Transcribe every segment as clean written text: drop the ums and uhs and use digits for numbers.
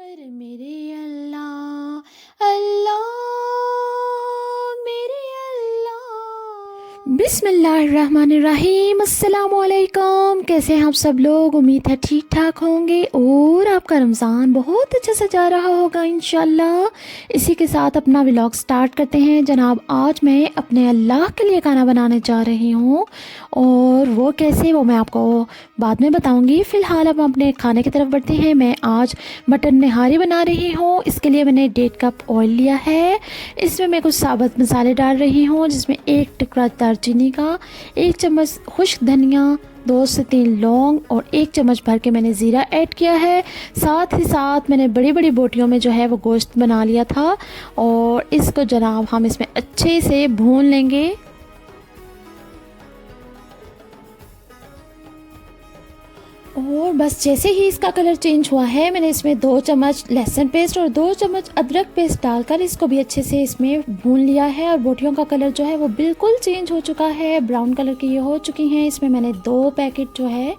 मेरे अल्लाह अल्लाह मेरे अल्लाह। बिस्मिल्लाहिर्रहमानिर्रहीम। अस्सलामुअलैकुम। कैसे हैं आप सब लोग? उम्मीद है ठीक ठाक होंगे और आपका रमज़ान बहुत अच्छा सा जा रहा होगा इंशाल्लाह। इसी के साथ अपना व्लॉग स्टार्ट करते हैं जनाब। आज मैं अपने अल्लाह के लिए खाना बनाने जा रही हूँ और वो कैसे, वो मैं आपको बाद में बताऊंगी। फ़िलहाल अब हम अपने खाने की तरफ बढ़ते हैं। मैं आज मटन निहारी बना रही हूँ। इसके लिए मैंने 1.5 कप ऑयल लिया है। इसमें मैं कुछ साबुत मसाले डाल रही हूँ, जिसमें 1 टुकड़ा दालचीनी का, 1 चम्मच खुश्क धनिया, 2 से 3 लौंग और 1 चम्मच भर के मैंने ज़ीरा ऐड किया है। साथ ही साथ मैंने बड़ी बड़ी बोटियों में जो है वो गोश्त बना लिया था और इसको जनाब हम इसमें अच्छे से भून लेंगे। और बस जैसे ही इसका कलर चेंज हुआ है, मैंने इसमें 2 चम्मच लहसुन पेस्ट और 2 चम्मच अदरक पेस्ट डालकर इसको भी अच्छे से इसमें भून लिया है। और बोटियों का कलर जो है वो बिल्कुल चेंज हो चुका है, ब्राउन कलर की ये हो चुकी हैं। इसमें मैंने 2 पैकेट जो है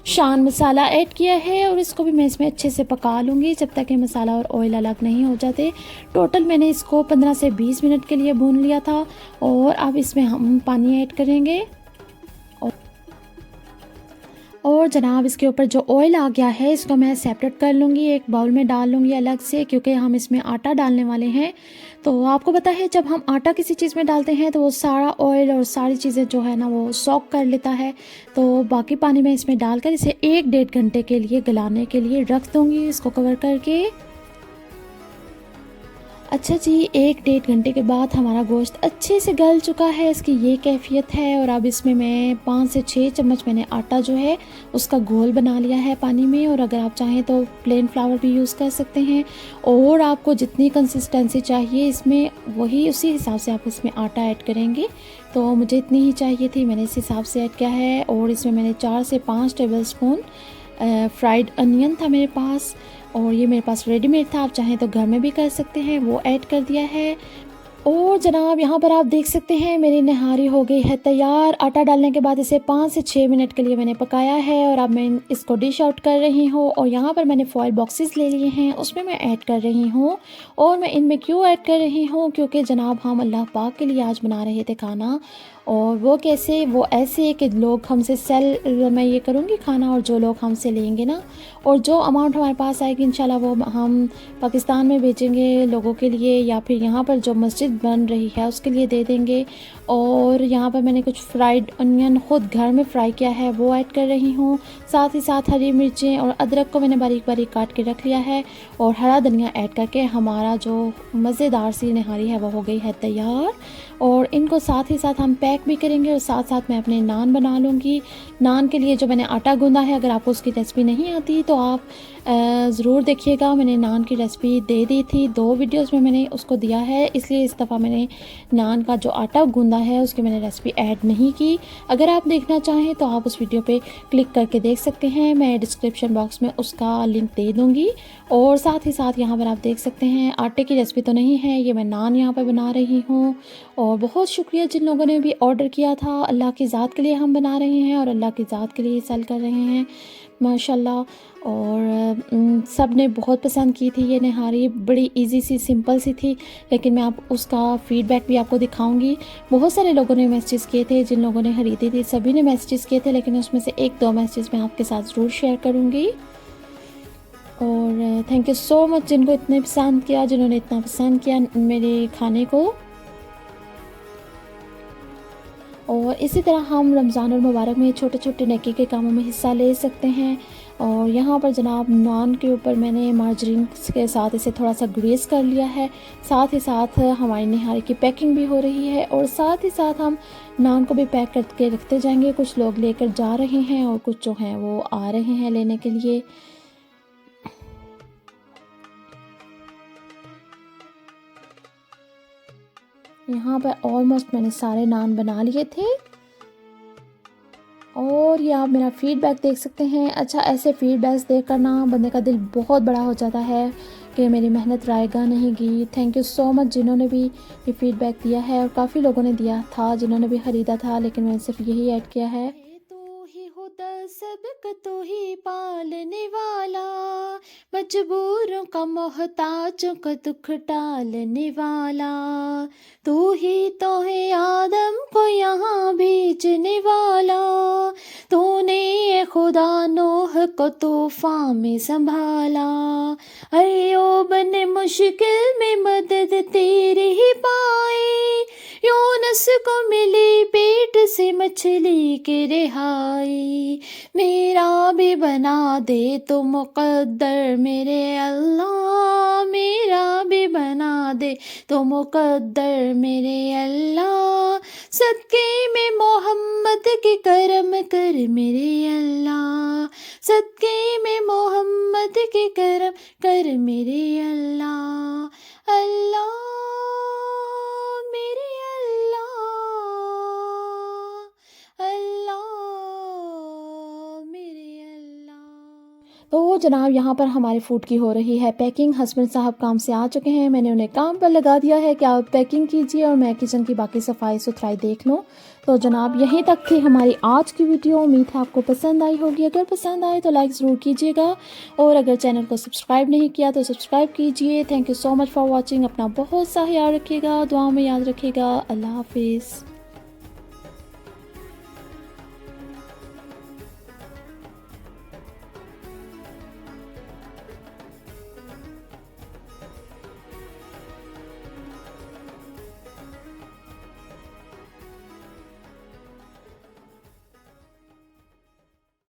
शान मसाला ऐड किया है और इसको भी मैं इसमें अच्छे से पका लूँगी जब तक ये मसाला और ऑयल अलग नहीं हो जाते। टोटल मैंने इसको 15 से 20 मिनट के लिए भून लिया था। और अब इसमें हम पानी ऐड करेंगे और जनाब इसके ऊपर जो ऑयल आ गया है इसको मैं सेपरेट कर लूँगी, एक बाउल में डाल लूँगी अलग से, क्योंकि हम इसमें आटा डालने वाले हैं। तो आपको पता है जब हम आटा किसी चीज़ में डालते हैं तो वो सारा ऑयल और सारी चीज़ें जो है ना वो सॉक कर लेता है। तो बाकी पानी में इसमें डालकर इसे 1-1.5 घंटे के लिए गलाने के लिए रख दूँगी, इसको कवर करके। अच्छा जी, 1-1.5 घंटे के बाद हमारा गोश्त अच्छे से गल चुका है, इसकी ये कैफियत है। और अब इसमें मैं 5 से 6 चम्मच मैंने आटा जो है उसका घोल बना लिया है पानी में। और अगर आप चाहें तो प्लेन फ्लावर भी यूज़ कर सकते हैं। और आपको जितनी कंसिस्टेंसी चाहिए इसमें, वही उसी हिसाब से आप इसमें आटा ऐड करेंगे। तो मुझे इतनी ही चाहिए थी, मैंने इस हिसाब से ऐड किया है। और इसमें मैंने 4 से 5 टेबल स्पून फ्राइड अनियन था मेरे पास, और ये मेरे पास रेडीमेड था, आप चाहें तो घर में भी कर सकते हैं, वो ऐड कर दिया है। और जनाब यहाँ पर आप देख सकते हैं मेरी नहारी हो गई है तैयार। आटा डालने के बाद इसे 5 से 6 मिनट के लिए मैंने पकाया है और अब मैं इसको डिश आउट कर रही हूँ। और यहाँ पर मैंने फॉयल बॉक्सेस ले लिए हैं, उसमें मैं ऐड कर रही हूँ। और मैं इनमें क्यों ऐड कर रही हूँ, क्योंकि जनाब हम अल्लाह पाक के लिए आज बना रहे थे खाना। और वो कैसे, वो ऐसे कि लोग हमसे सेल, मैं ये करूँगी खाना, और जो लोग हमसे लेंगे ना, और जो अमाउंट हमारे पास आएगी इंशाल्लाह वो हम पाकिस्तान में भेजेंगे लोगों के लिए, या फिर यहाँ पर जो मस्जिद बन रही है उसके लिए दे देंगे। और यहाँ पर मैंने कुछ फ्राइड अनियन ख़ुद घर में फ्राई किया है, वो ऐड कर रही हूँ। साथ ही साथ हरी मिर्चें और अदरक को मैंने बारीक बारीक काट के रख लिया है। और हरा धनिया ऐड करके हमारा जो मज़ेदार सी नहारी है वो हो गई है तैयार। और इनको साथ ही साथ हम पैक भी करेंगे और साथ साथ मैं अपने नान बना लूँगी। नान के लिए जो मैंने आटा गूँधा है, अगर आपको उसकी रेसिपी नहीं आती तो आप ज़रूर देखिएगा, मैंने नान की रेसिपी दे दी थी, 2 वीडियोस में मैंने उसको दिया है, इसलिए इस दफ़ा मैंने नान का जो आटा गूँधा है उसकी मैंने रेसिपी ऐड नहीं की। अगर आप देखना चाहें तो आप उस वीडियो पे क्लिक करके देख सकते हैं, मैं डिस्क्रिप्शन बॉक्स में उसका लिंक दे दूँगी। और साथ ही साथ यहाँ पर आप देख सकते हैं आटे की रेसिपी तो नहीं है, ये मैं नान यहाँ पर बना रही हूँ। और बहुत शुक्रिया जिन लोगों ने भी ऑर्डर किया था, अल्लाह की ज़ात के लिए हम बना रहे हैं और अल्लाह की ज़ात के लिए सेल कर रहे हैं माशाल्लाह। और सब ने बहुत पसंद की थी ये नहारी, बड़ी इजी सी सिंपल सी थी, लेकिन मैं आप उसका फ़ीडबैक भी आपको दिखाऊंगी। बहुत सारे लोगों ने मैसेज किए थे, जिन लोगों ने ख़रीदी थी सभी ने मैसेज किए थे, लेकिन उसमें से 1-2 मैसेज मैं आपके साथ ज़रूर शेयर करूँगी। और थैंक यू सो मच जिनको इतने पसंद किया, जिन्होंने इतना पसंद किया मेरे खाने को। और इसी तरह हम रमज़ान और मुबारक में छोटे छोटे नेकी के कामों में हिस्सा ले सकते हैं। और यहाँ पर जनाब नान के ऊपर मैंने मार्जरीन के साथ इसे थोड़ा सा ग्रेस कर लिया है। साथ ही साथ हमारी निहारी की पैकिंग भी हो रही है और साथ ही साथ हम नान को भी पैक करके रखते जाएंगे। कुछ लोग लेकर जा रहे हैं और कुछ जो हैं वो आ रहे हैं लेने के लिए। यहाँ पर ऑलमोस्ट मैंने सारे नान बना लिए थे। और ये आप मेरा फ़ीडबैक देख सकते हैं। अच्छा, ऐसे फ़ीडबैक्स देख कर ना बंदे का दिल बहुत बड़ा हो जाता है कि मेरी मेहनत रायगा नहीं गई। थैंक यू सो मच जिन्होंने भी ये फ़ीडबैक दिया है। और काफ़ी लोगों ने दिया था जिन्होंने भी ख़रीदा था, लेकिन मैंने सिर्फ यही ऐड किया है। तो ही हो खुदा सबका तो ही पालने वाला, मजबूरों का मोहताजों का दुख टालने वाला। तू ही तो है आदम को यहाँ भेजने वाला, तूने ये खुदा नूह को तूफान में संभाला। अय्यूब ने मुश्किल में मदद तेरी ही पाई, यूनुस को मिली पेट से मछली की रिहाई। मेरा भी बना दे तो मुकद्दर मेरे अल्लाह, मेरा भी बना दे तो मुकद्दर मेरे अल्लाह। सदके में मोहम्मद के करम कर मेरे अल्लाह, सदके में मोहम्मद के करम कर मेरे अल्लाह। अल्लाह मेरे अल्लाह, अल्लाह मेरे अल्लाह। तो जनाब यहाँ पर हमारे फूड की हो रही है पैकिंग। हस्बैंड साहब काम से आ चुके हैं, मैंने उन्हें काम पर लगा दिया है कि आप पैकिंग कीजिए और मैं किचन की बाकी सफाई सुथराई देख लूँ। तो जनाब यहीं तक थी हमारी आज की वीडियो। उम्मीद है आपको पसंद आई होगी। अगर पसंद आए तो लाइक ज़रूर कीजिएगा और अगर चैनल को सब्सक्राइब नहीं किया तो सब्सक्राइब कीजिए। Thank you so much for watching. अपना बहुत सा ख्याल रखिएगा, दुआ में याद रखिएगा। अल्लाह हाफिज़।